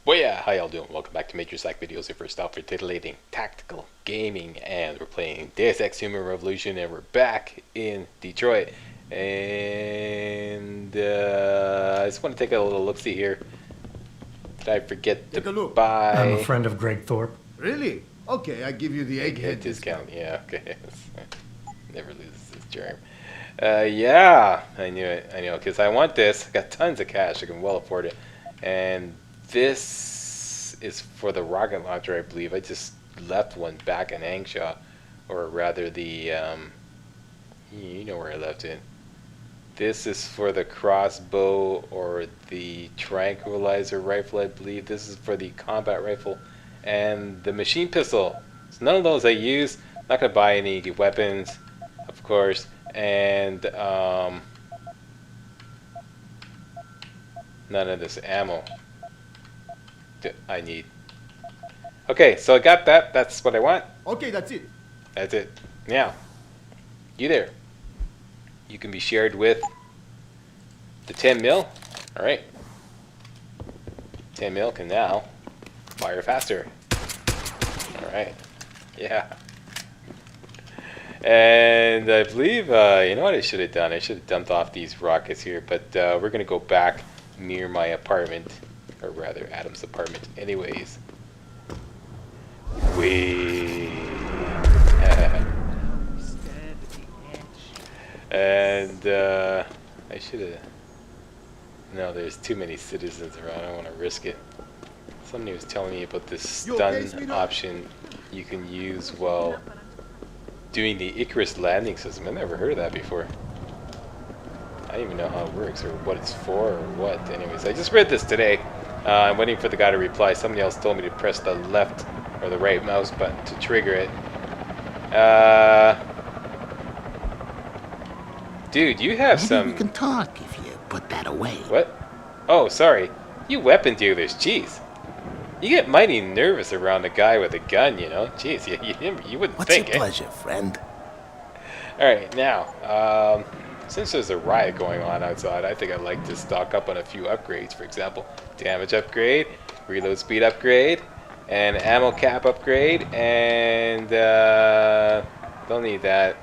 Well, yeah, how y'all doing? Welcome back to MajorSlackVideos, your first stop for titillating tactical gaming, and we're playing Deus Ex Human Revolution, and we're back in Detroit. And I just want to take a little look-see here. Did I forget Take a to look. buy? I'm a friend of Greg Thorpe. Really? Okay, I give you the egghead discount. Yeah, okay. Never loses his charm. Yeah, I knew it. I know, because I want this. I got tons of cash. I can well afford it. And this is for the rocket launcher, I believe. I just left one back in Angshaw, or rather the, you know where I left it. This is for the crossbow or the tranquilizer rifle, I believe. This is for the combat rifle and the machine pistol. So none of those I use. I'm not gonna buy any weapons, of course, and none of this ammo I need. Okay, so I got that. That's what I want. Okay, that's it. That's it. Now, you there. You can be shared with the 10 mil. All right. 10 mil can now fire faster. All right. Yeah. And I believe, you know what I should have done? I should have dumped off these rockets here, but we're going to go back near my apartment, or rather Adam's apartment anyways. And I should have... No, there's too many citizens around. I don't want to risk it. Somebody was telling me about this stun option you can use while doing the Icarus landing system. I've never heard of that before. I don't even know how it works or what it's for or what. Anyways, I just read this today. I'm waiting for the guy to reply. Somebody else told me to press the left or the right mouse button to trigger it. Dude, you have Maybe some... we can talk if you put that away. What? Oh, sorry. You weapon dealers, jeez. You get mighty nervous around a guy with a gun, you know? Jeez, you wouldn't What's think, your pleasure, friend? Alright, now, since there's a riot going on outside, I think I'd like to stock up on a few upgrades. For example, damage upgrade, reload speed upgrade, and ammo cap upgrade, and don't need that.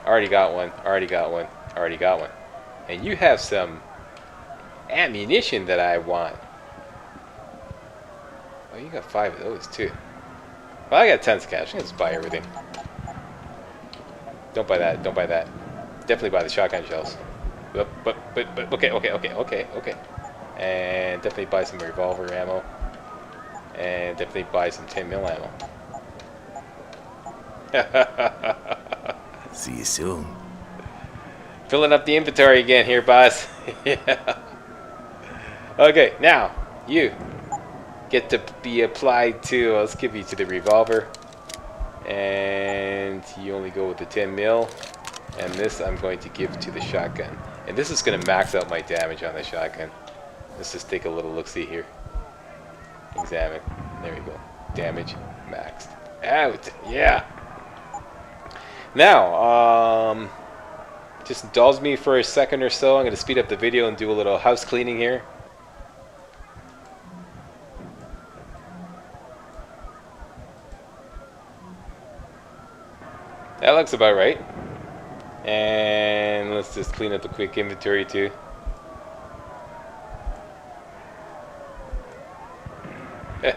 Already got one, already got one, already got one. And you have some ammunition that I want. Oh, you got 5 of those too. Well, I got tons of cash. I can just buy everything. Don't buy that. Don't buy that. Definitely buy the shotgun shells. But okay. And definitely buy some revolver ammo. And definitely buy some 10 mil ammo. See you soon. Filling up the inventory again here, boss. Yeah. Okay, now you get to be applied to. Let's give you to the revolver, and you only go with the 10 mil. And this I'm going to give to the shotgun, and this is going to max out my damage on the shotgun. Let's just take a little look-see here. Examine. There we go. Damage maxed out. Yeah. Now, just indulge me for a second or so. I'm going to speed up the video and do a little house cleaning here. That looks about right. And let's just clean up the quick inventory too.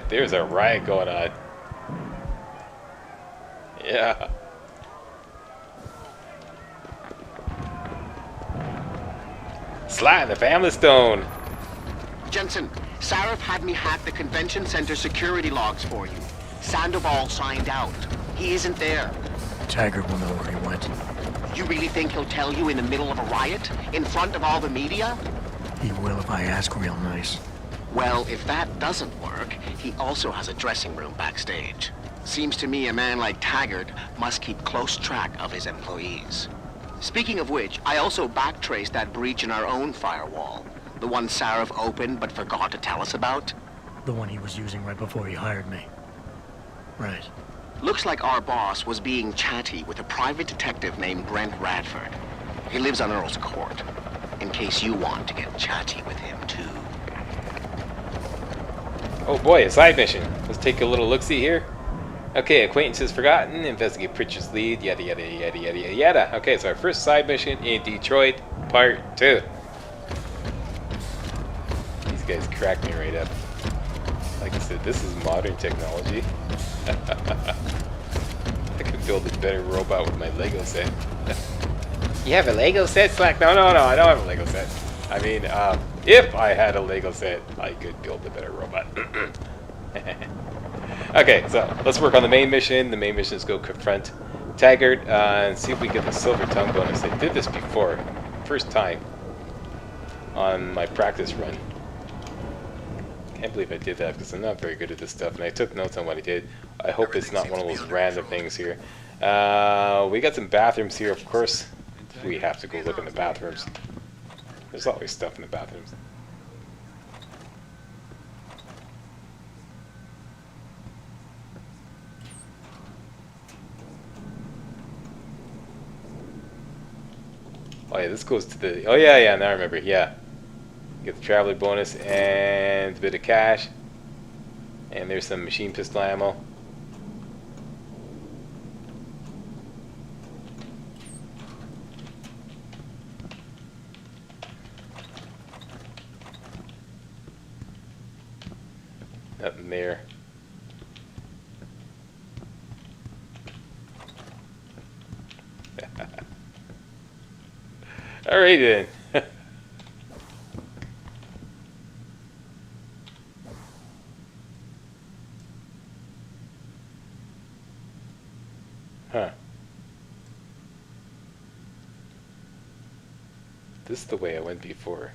There's a riot going on. Yeah. Slide the family stone. Jensen, Sarif had me hack the convention center security logs for you. Sandoval signed out. He isn't there. Taggart will know where he went. You really think he'll tell you in the middle of a riot? In front of all the media? He will if I ask real nice. Well, if that doesn't work, he also has a dressing room backstage. Seems to me a man like Taggart must keep close track of his employees. Speaking of which, I also backtraced that breach in our own firewall. The one Sarif opened but forgot to tell us about. The one he was using right before he hired me. Right. Looks like our boss was being chatty with a private detective named Brent Radford. He lives on Earl's Court, in case you want to get chatty with him too. Oh boy, a side mission. Let's take a little look-see here. Okay, acquaintances forgotten. Investigate Pritchard's lead. Yada yada yada yada yada. Okay, so our first side mission in Detroit, part 2. These guys crack me right up. Like I said, this is modern technology. I could build a better robot with my Lego set. You have a Lego set, Slack? No, I don't have a Lego set. I mean, if I had a Lego set, I could build a better robot. Okay, so let's work on the main mission. The main mission is go confront Taggart and see if we get the silver tongue bonus. I did this before, first time on my practice run. Can't believe I did that because I'm not very good at this stuff, and I took notes on what I did. I hope it's not one of those random things here. We got some bathrooms here, of course. We have to go look in the bathrooms. There's always stuff in the bathrooms. Oh yeah, this goes to the... Oh yeah, now I remember, yeah. Get the traveler bonus and a bit of cash. And there's some machine pistol ammo. Nothing there. Alright then. Huh. This is the way I went before.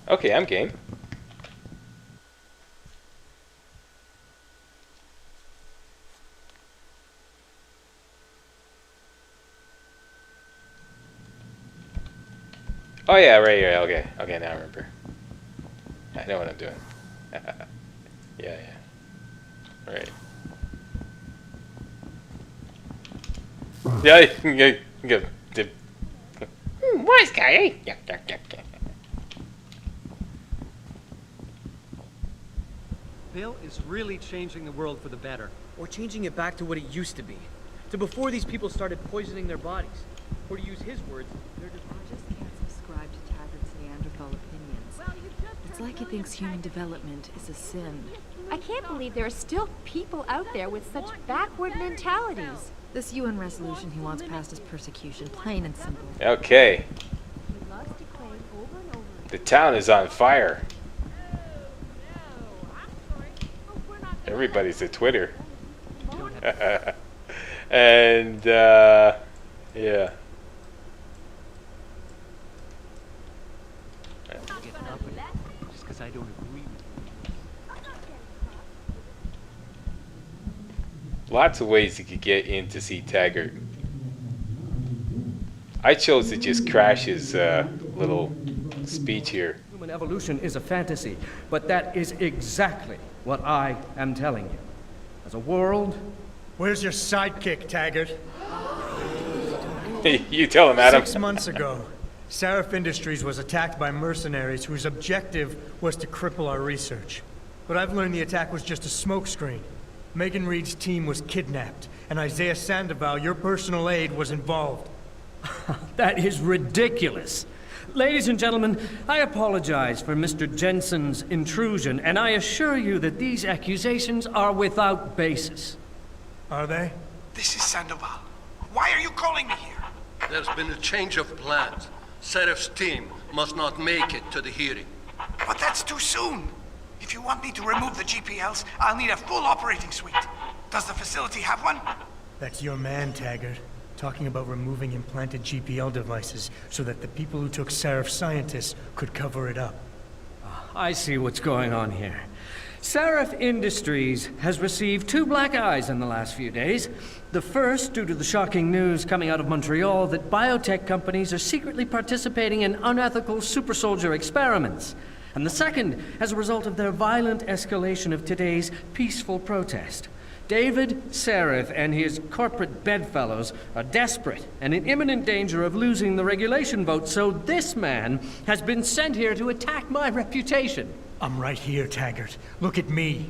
Okay, I'm game. Oh yeah, right here. Okay, now I remember. I know what I'm doing. Yeah. Right. Yeah, you can get. Wise guy, eh? Yeah. Bill is really changing the world for the better. Or changing it back to what it used to be. To before these people started poisoning their bodies. Or to use his words, they're just... I just can't subscribe to Taggart's Neanderthal opinions. It's like he thinks human development is a sin. I can't believe there are still people out there with such backward mentalities. This UN resolution he wants passed is persecution, plain and simple. Okay. The town is on fire. Everybody's at Twitter. And, yeah. Just because I don't agree with you. Lots of ways you could get in to see Taggart. I chose to just crash his little speech here. Human evolution is a fantasy, but that is exactly what I am telling you. As a world... Where's your sidekick, Taggart? You tell him, Adam. 6 months ago, Sarif Industries was attacked by mercenaries whose objective was to cripple our research. But I've learned the attack was just a smokescreen. Megan Reed's team was kidnapped, and Isaiah Sandoval, your personal aide, was involved. That is ridiculous. Ladies and gentlemen, I apologize for Mr. Jensen's intrusion, and I assure you that these accusations are without basis. Are they? This is Sandoval. Why are you calling me here? There's been a change of plans. Serif's team must not make it to the hearing. But that's too soon. If you want me to remove the GPLs, I'll need a full operating suite. Does the facility have one? That's your man, Taggart. Talking about removing implanted GPL devices so that the people who took Sarif scientists could cover it up. I see what's going on here. Sarif Industries has received 2 black eyes in the last few days. The first, due to the shocking news coming out of Montreal that biotech companies are secretly participating in unethical super soldier experiments. And the second, as a result of their violent escalation of today's peaceful protest. David Seraph and his corporate bedfellows are desperate and in imminent danger of losing the regulation vote, so this man has been sent here to attack my reputation. I'm right here, Taggart. Look at me.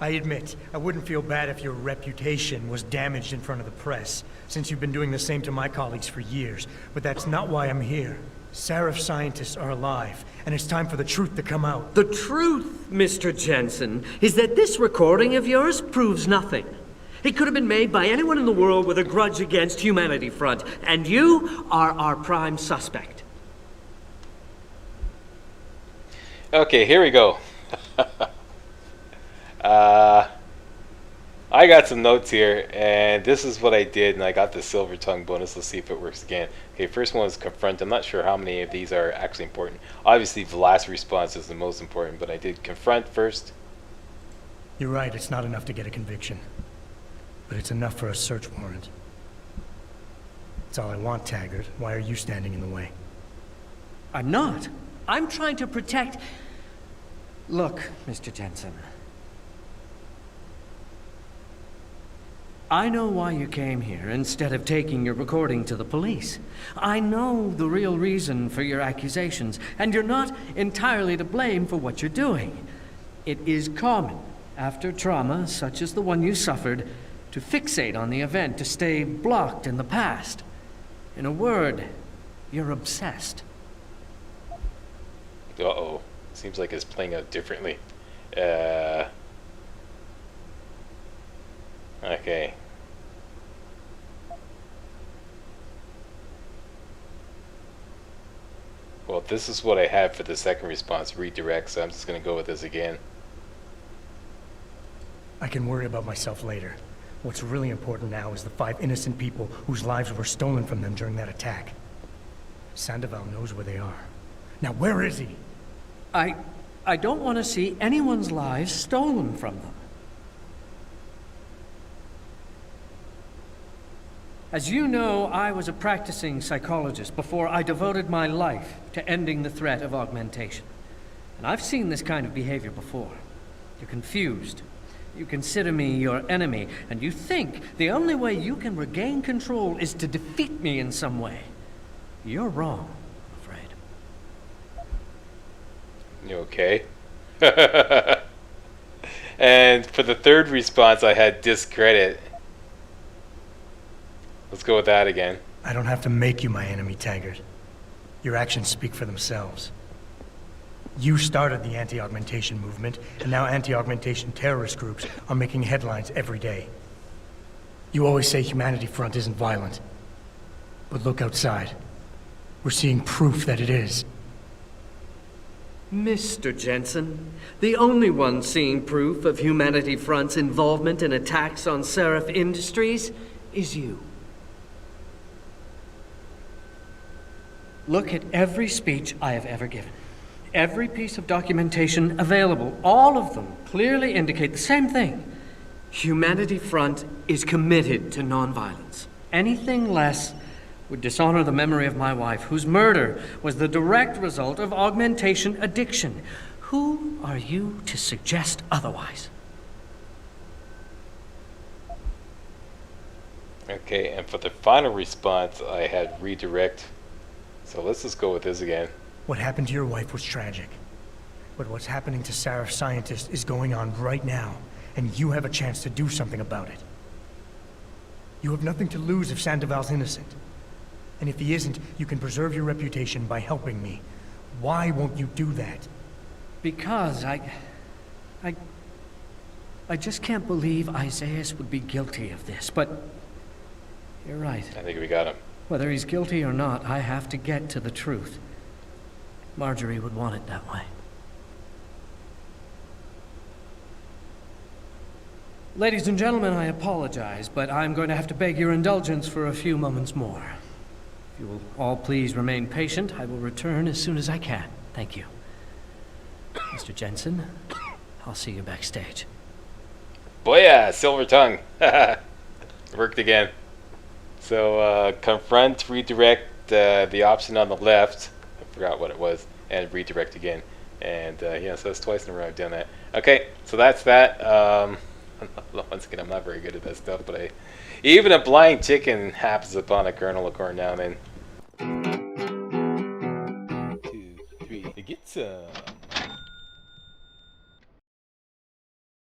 I admit, I wouldn't feel bad if your reputation was damaged in front of the press, since you've been doing the same to my colleagues for years. But that's not why I'm here. Seraph scientists are alive, and it's time for the truth to come out. The truth, Mr. Jensen, is that this recording of yours proves nothing. It could have been made by anyone in the world with a grudge against Humanity Front, and you are our prime suspect. Okay, here we go. I got some notes here, and this is what I did, and I got the silver tongue bonus. Let's see if it works again. Okay, first one is confront. I'm not sure how many of these are actually important. Obviously, the last response is the most important, but I did confront first. You're right, it's not enough to get a conviction. But it's enough for a search warrant. That's all I want, Taggart. Why are you standing in the way? I'm not. I'm trying to protect... Look, Mr. Jensen. I know why you came here instead of taking your recording to the police. I know the real reason for your accusations, and you're not entirely to blame for what you're doing. It is common, after trauma such as the one you suffered, to fixate on the event, to stay blocked in the past. In a word, you're obsessed. Uh-oh. Seems like it's playing out differently. Okay. Well, this is what I had for the second response, redirect, so I'm just going to go with this again. I can worry about myself later. What's really important now is the 5 innocent people whose lives were stolen from them during that attack. Sandoval knows where they are. Now, where is he? I don't want to see anyone's lives stolen from them. As you know, I was a practicing psychologist before I devoted my life to ending the threat of augmentation. And I've seen this kind of behavior before. You're confused. You consider me your enemy, and you think the only way you can regain control is to defeat me in some way. You're wrong, I'm afraid. You okay? And for the third response, I had discredit. Let's go with that again. I don't have to make you my enemy, Taggart. Your actions speak for themselves. You started the anti-augmentation movement, and now anti-augmentation terrorist groups are making headlines every day. You always say Humanity Front isn't violent. But look outside. We're seeing proof that it is. Mr. Jensen, the only one seeing proof of Humanity Front's involvement in attacks on Seraph Industries is you. Look at every speech I have ever given. Every piece of documentation available, all of them clearly indicate the same thing. Humanity Front is committed to nonviolence. Anything less would dishonor the memory of my wife, whose murder was the direct result of augmentation addiction. Who are you to suggest otherwise? Okay, and for the final response, I had redirect. So let's just go with this again. What happened to your wife was tragic. But what's happening to Seraph scientists is going on right now, and you have a chance to do something about it. You have nothing to lose if Sandoval's innocent. And if he isn't, you can preserve your reputation by helping me. Why won't you do that? Because I just can't believe Isaias would be guilty of this, but you're right. I think we got him. Whether he's guilty or not, I have to get to the truth. Marjorie would want it that way. Ladies and gentlemen, I apologize, but I'm going to have to beg your indulgence for a few moments more. If you will all please remain patient, I will return as soon as I can. Thank you. Mr. Jensen, I'll see you backstage. Boy, yeah, silver tongue. Worked again. So, confront, redirect, the option on the left. I forgot what it was. And redirect again. And, yeah, so that's twice in a row I've done that. Okay, so that's that. Once again, I'm not very good at that stuff, but even a blind chicken happens upon a kernel of corn now and then. 1, 2, 3, get some.